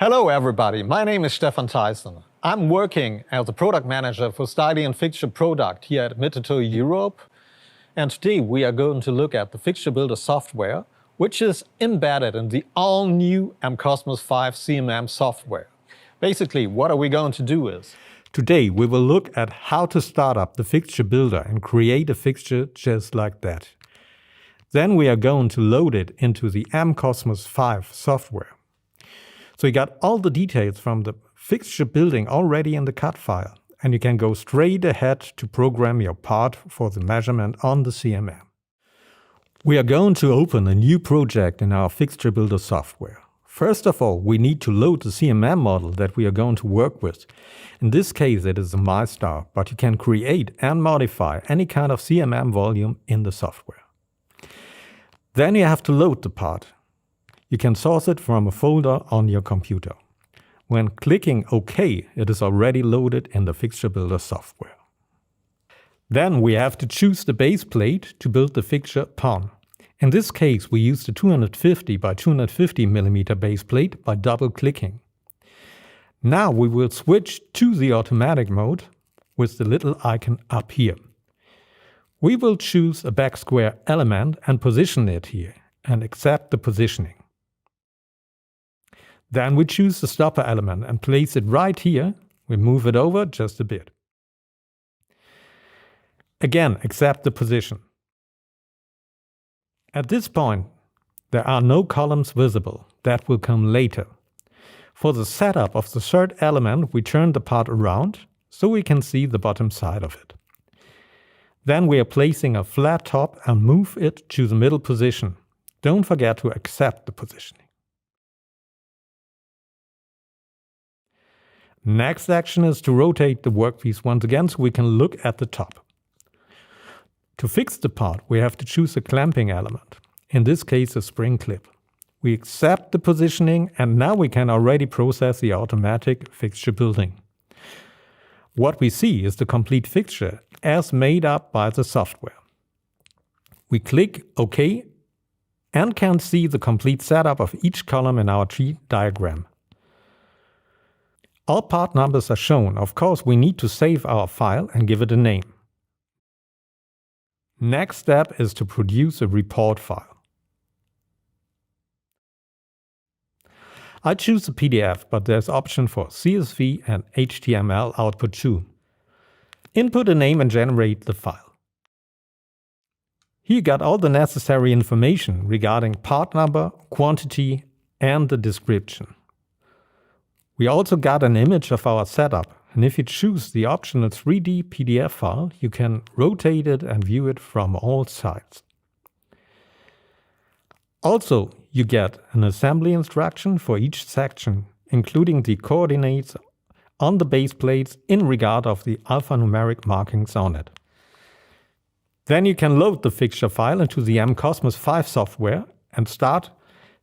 Hello everybody, my name is Stefan Theissen. I'm working as a product manager for Styling and Fixture product here at Mitutoyo Europe. And today we are going to look at the Fixture Builder software, which is embedded in the all-new mCosmos 5 CMM software. Basically, what are we going to do is, today we will look at how to start up the Fixture Builder and create a fixture just like that. Then we are going to load it into the mCosmos 5 software. So you got all the details from the fixture building already in the CAD file, and you can go straight ahead to program your part for the measurement on the CMM. We are going to open a new project in our Fixture Builder software. First of all, we need to load the CMM model that we are going to work with. In this case, it is a MyStar, but you can create and modify any kind of CMM volume in the software. Then you have to load the part. You can source it from a folder on your computer. When clicking OK, it is already loaded in the Fixture Builder software. Then we have to choose the base plate to build the fixture upon. In this case, we use the 250 by 250 mm base plate by double-clicking. Now we will switch to the automatic mode with the little icon up here. We will choose a back square element and position it here and accept the positioning. Then we choose the stopper element and place it right here. We move it over just a bit. Again, accept the position. At this point, there are no columns visible. That will come later. For the setup of the third element, we turn the part around so we can see the bottom side of it. Then we are placing a flat top and move it to the middle position. Don't forget to accept the positioning. Next action is to rotate the workpiece once again so we can look at the top. To fix the part, we have to choose a clamping element, in this case a spring clip. We accept the positioning and now we can already process the automatic fixture building. What we see is the complete fixture as made up by the software. We click OK and can see the complete setup of each column in our tree diagram. All part numbers are shown. Of course, we need to save our file and give it a name. Next step is to produce a report file. I choose a PDF, but there's option for CSV and HTML output too. Input a name and generate the file. Here you got all the necessary information regarding part number, quantity, and the description. We also got an image of our setup, and if you choose the optional 3D PDF file, you can rotate it and view it from all sides. Also, you get an assembly instruction for each section, including the coordinates on the base plates in regard of the alphanumeric markings on it. Then you can load the fixture file into the mCosmos 5 software and start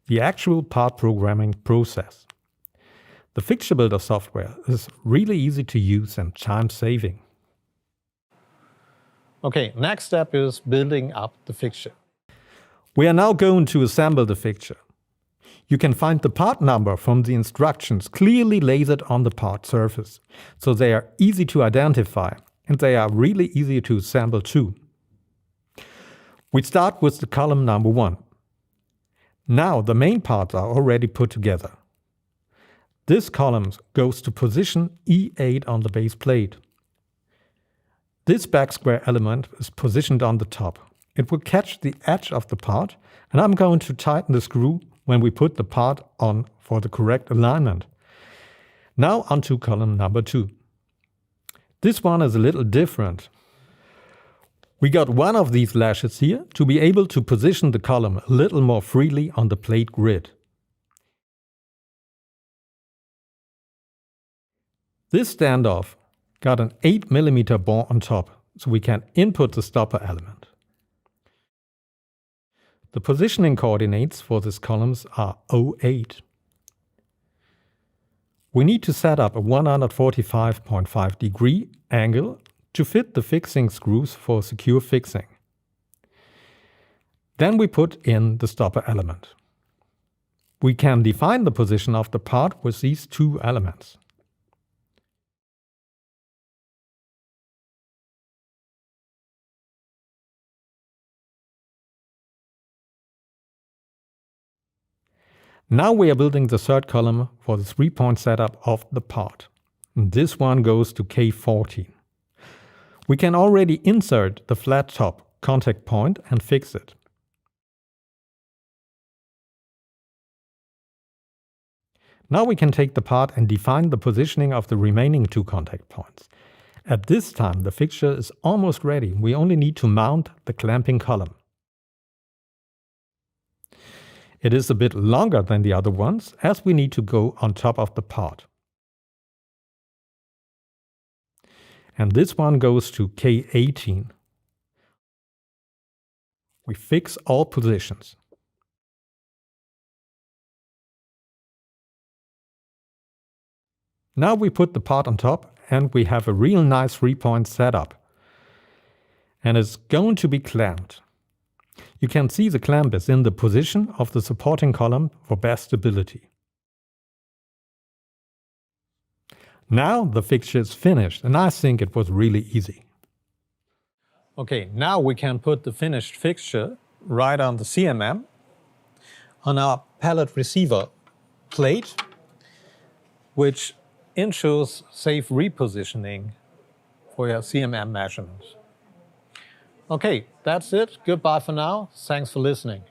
the actual part programming process. The Fixture Builder software is really easy to use and time-saving. okay, next step is building up the fixture. We are now going to assemble the fixture. You can find the part number from the instructions clearly lasered on the part surface, so they are easy to identify and they are really easy to assemble too. We start with the column number 1. Now the main parts are already put together. This column goes to position E8 on the base plate. This back square element is positioned on the top. It will catch the edge of the part, and I'm going to tighten the screw when we put the part on for the correct alignment. Now onto column number 2. This one is a little different. We got one of these lashes here to be able to position the column a little more freely on the plate grid. This standoff got an 8 mm bore on top, so we can input the stopper element. The positioning coordinates for these columns are 08. We need to set up a 145.5 degree angle to fit the fixing screws for secure fixing. Then we put in the stopper element. We can define the position of the part with these two elements. Now we are building the third column for the 3-point setup of the part. And this one goes to K14. We can already insert the flat top contact point and fix it. Now we can take the part and define the positioning of the remaining 2 contact points. At this time the fixture is almost ready. We only need to mount the clamping column. It is a bit longer than the other ones, as we need to go on top of the part. And this one goes to K18. We fix all positions. Now we put the part on top and we have a real nice 3-point setup. And it's going to be clamped. You can see the clamp is in the position of the supporting column for best stability. Now the fixture is finished, and I think it was really easy. Okay, now we can put the finished fixture right on the CMM on our pallet receiver plate, which ensures safe repositioning for your CMM measurements. Okay, that's it. Goodbye for now. Thanks for listening.